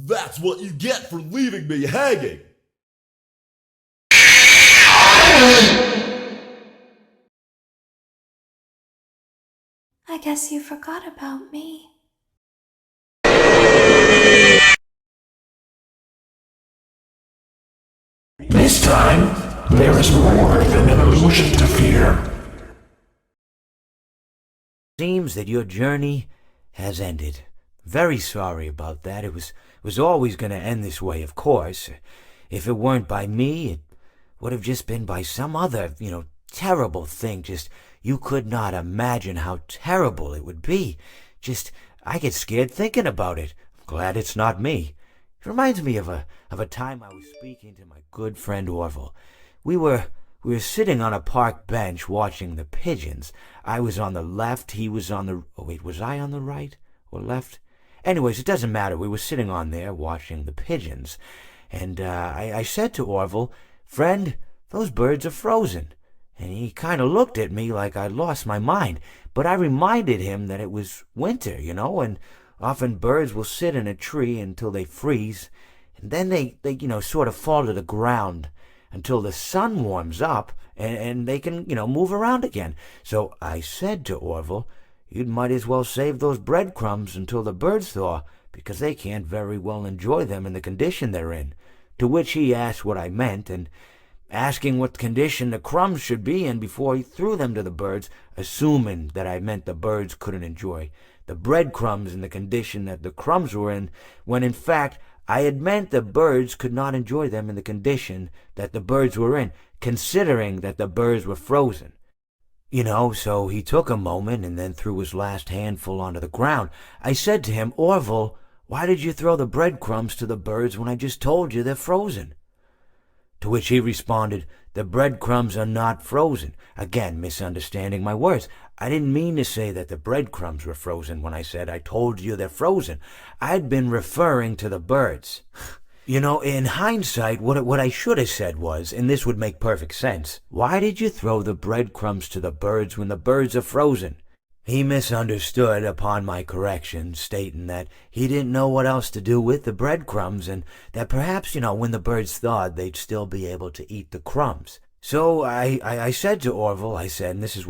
That's what you get for leaving me hanging! I guess you forgot about me. This time, there is more than an illusion to fear. Seems that your journey has ended. Very sorry about that. It was always going to end this way, of course. If it weren't by me, it would have just been by some other, terrible thing. Just, you could not imagine how terrible it would be. Just, I get scared thinking about it. I'm glad it's not me. It reminds me of a time I was speaking to my good friend Orville. We were sitting on a park bench watching the pigeons. I was on the left, he was on the... Oh, wait, was I on the right or left? Anyways, it doesn't matter. We were sitting on there watching the pigeons. And I said to Orville, "Friend, those birds are frozen." And he kind of looked at me like I'd lost my mind. But I reminded him that it was winter, and often birds will sit in a tree until they freeze. And then they sort of fall to the ground until the sun warms up and they can, move around again. So I said to Orville, "You might as well save those breadcrumbs until the birds thaw, because they can't very well enjoy them in the condition they're in." To which he asked what I meant, and asking what condition the crumbs should be in before he threw them to the birds, assuming that I meant the birds couldn't enjoy the breadcrumbs in the condition that the crumbs were in, when in fact I had meant the birds could not enjoy them in the condition that the birds were in, considering that the birds were frozen. So he took a moment and then threw his last handful onto the ground. I said to him, "Orville, why did you throw the breadcrumbs to the birds when I just told you they're frozen?" To which he responded, "The breadcrumbs are not frozen." Again, misunderstanding my words. I didn't mean to say that the breadcrumbs were frozen when I said I told you they're frozen. I'd been referring to the birds. In hindsight, what I should have said was, and this would make perfect sense, "Why did you throw the breadcrumbs to the birds when the birds are frozen?" He misunderstood upon my correction, stating that he didn't know what else to do with the breadcrumbs, and that perhaps, when the birds thawed, they'd still be able to eat the crumbs. So I said to Orville, and this is